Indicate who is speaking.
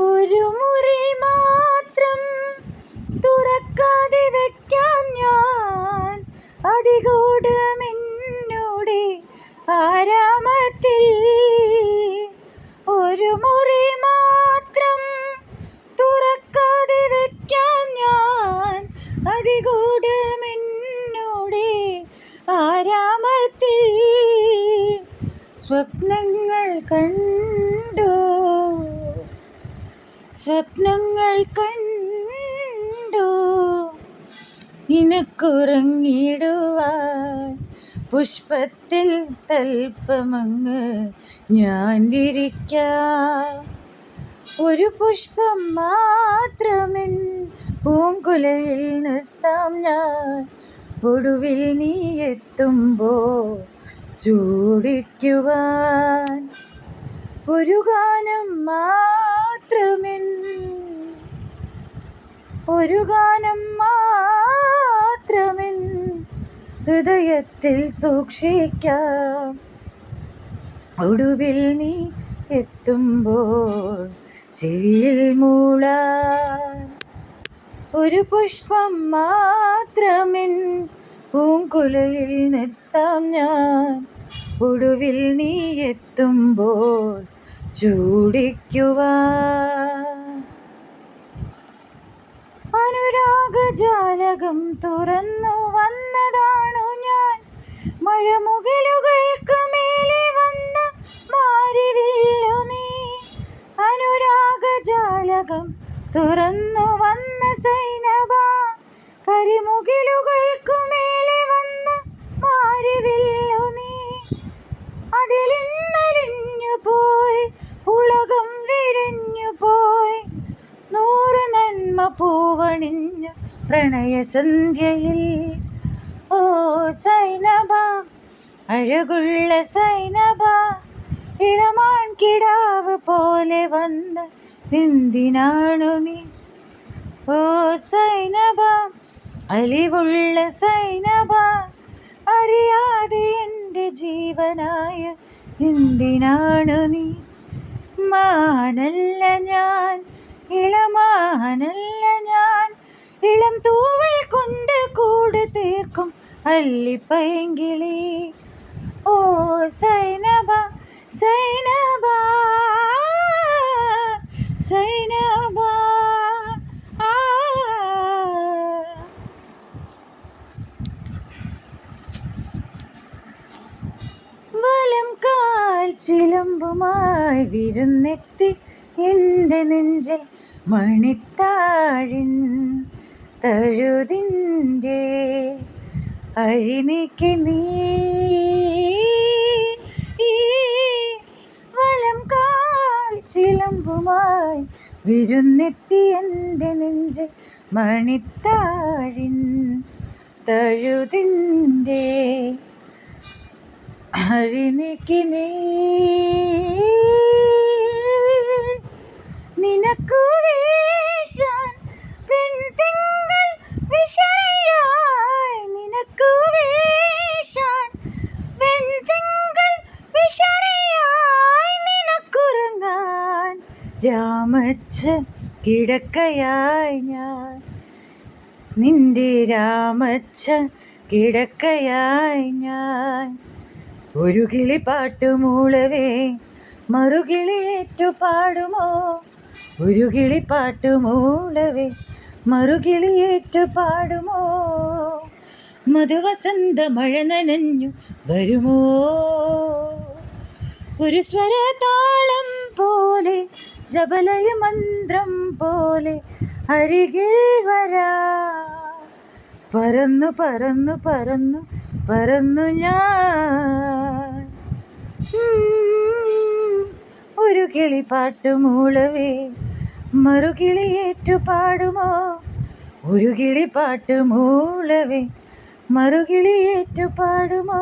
Speaker 1: ഒരു മുറി മാത്രം തുറക്കാതെ വയ്ക്കാം ഞാൻ അതികൂടമെന്നോടെ ആരാമത്തിൽ. ഒരു മുറി മാത്രം തുറക്കാതെ വയ്ക്കാം ഞാൻ അതികൂടമെന്നോടെ ആരാമത്തിൽ. സ്വപ്നങ്ങൾ കണ്ടു, സ്വപ്നങ്ങൾ കണ്ടു നിനക്കുറങ്ങിടുവാൻ പുഷ്പത്തിൽ തൽപ്പമങ്ങ് ഞാൻ വിരിക്കാം. ഒരു പുഷ്പം മാത്രമെൻ പൂങ്കുലയിൽ നിർത്താം ഞാൻ ഒടുവിൽ നീ എത്തുമ്പോൾ ചൂടിക്കുവാൻ. ഒരു ഗാനം മാത്രമെൻ, ഒരു ഗാനം മാത്രമെൻ ഹൃദയത്തിൽ സൂക്ഷിക്കാം ഒടുവിൽ നീ എത്തുമ്പോൾ ചെവിയിൽ മൂളാൻ. ഒരു പുഷ്പം മാത്രമെൻ പൂങ്കുലയിൽ നിർത്താം ഞാൻ ഒടുവിൽ നീ എത്തുമ്പോൾ ചൂടിക്കുവാൻ. അനുരാഗജാലകം തുറന്നു വന്നതാണു ഞാൻ, മഴമുകിലുകൾക്ക് മേലെ വന്ന മാരിവില്ലു നീ. അനുരാഗജാലകം തുറന്നു വന്ന സൈനബ, കരിമുകിലുകൾക്കു മേലെ വന്ന മാരിവില്ലു നീ. അതിലിന്നലിഞ്ഞു പോയി പുളകം വിരിഞ്ഞു പോയി 100 നന്മ പൂവണിഞ്ഞ പ്രണയസന്ധ്യയിൽ. ഓ സൈനബ, അഴകുള്ള സൈനബ, ഇളമാൻ കിടാവ് പോലെ വന്ന എന്തിനാണു നീ? ഓ സൈനബ, അലിവുള്ള സൈനബ, അറിയാതെ എൻ്റെ ജീവനായ എന്തിനാണു നീ? മാനല്ല ഞാൻ, ഇളമാനല്ല ഞാൻ, ഇളം തൂവൽ കൊണ്ട് കൂട് തീർക്കും അല്ലിപ്പൈങ്കിളി. ഓ സൈനബ, സൈനബ, സൈനബ. വലം കാൽ ചിലമ്പുമായി വിരുന്നെത്തി എൻ്റെ നെഞ്ചിൽ മണിത്താഴിൻ തഴുതിൻ്റെ അഴിനീക്കി നീ. വലം കാൽ ചിലമ്പുമായി വിരുന്നെത്തി എൻ്റെ നെഞ്ചിൽ മണിത്താഴിൻ തഴുതിൻ്റെ അഴിനീക്കി നീ. നിനക്കു വീശാൻ പെൺതിങ്കൾ വിശറിയായി, നിനക്കു വീശാൻ പെൺതിങ്കൾ വിശറിയായി, നിനക്കുറങ്ങാൻ രാമച്ച കിടക്കയായി ഞാൻ, നിന്റെ രാമച്ച കിടക്കയായി ഞാൻ. ഒരു കിളി പാട്ടുമൂളവേ മറുകിളിയേറ്റു പാടുമോ? ഒരു കിളി പാട്ടുമൂളവേ മറുകിളിയേറ്റു പാടുമോ? മധുവസന്ത മഴ നനഞ്ഞു വരുമോ? ഒരു സ്വരതാളം പോലെ ജപലയ മന്ത്രം പോലെ അരികിൽ വരാ. പറന്നു പറന്നു പറന്നു പറന്നു ഞാൻ. ഒരു കിളി പാട്ടുമൂളവേ മറുകിളിയേറ്റു പാടുമോ? ഒരു കിളി പാട്ടുമൂളവേ മറുകിളിയേറ്റു പാടുമോ?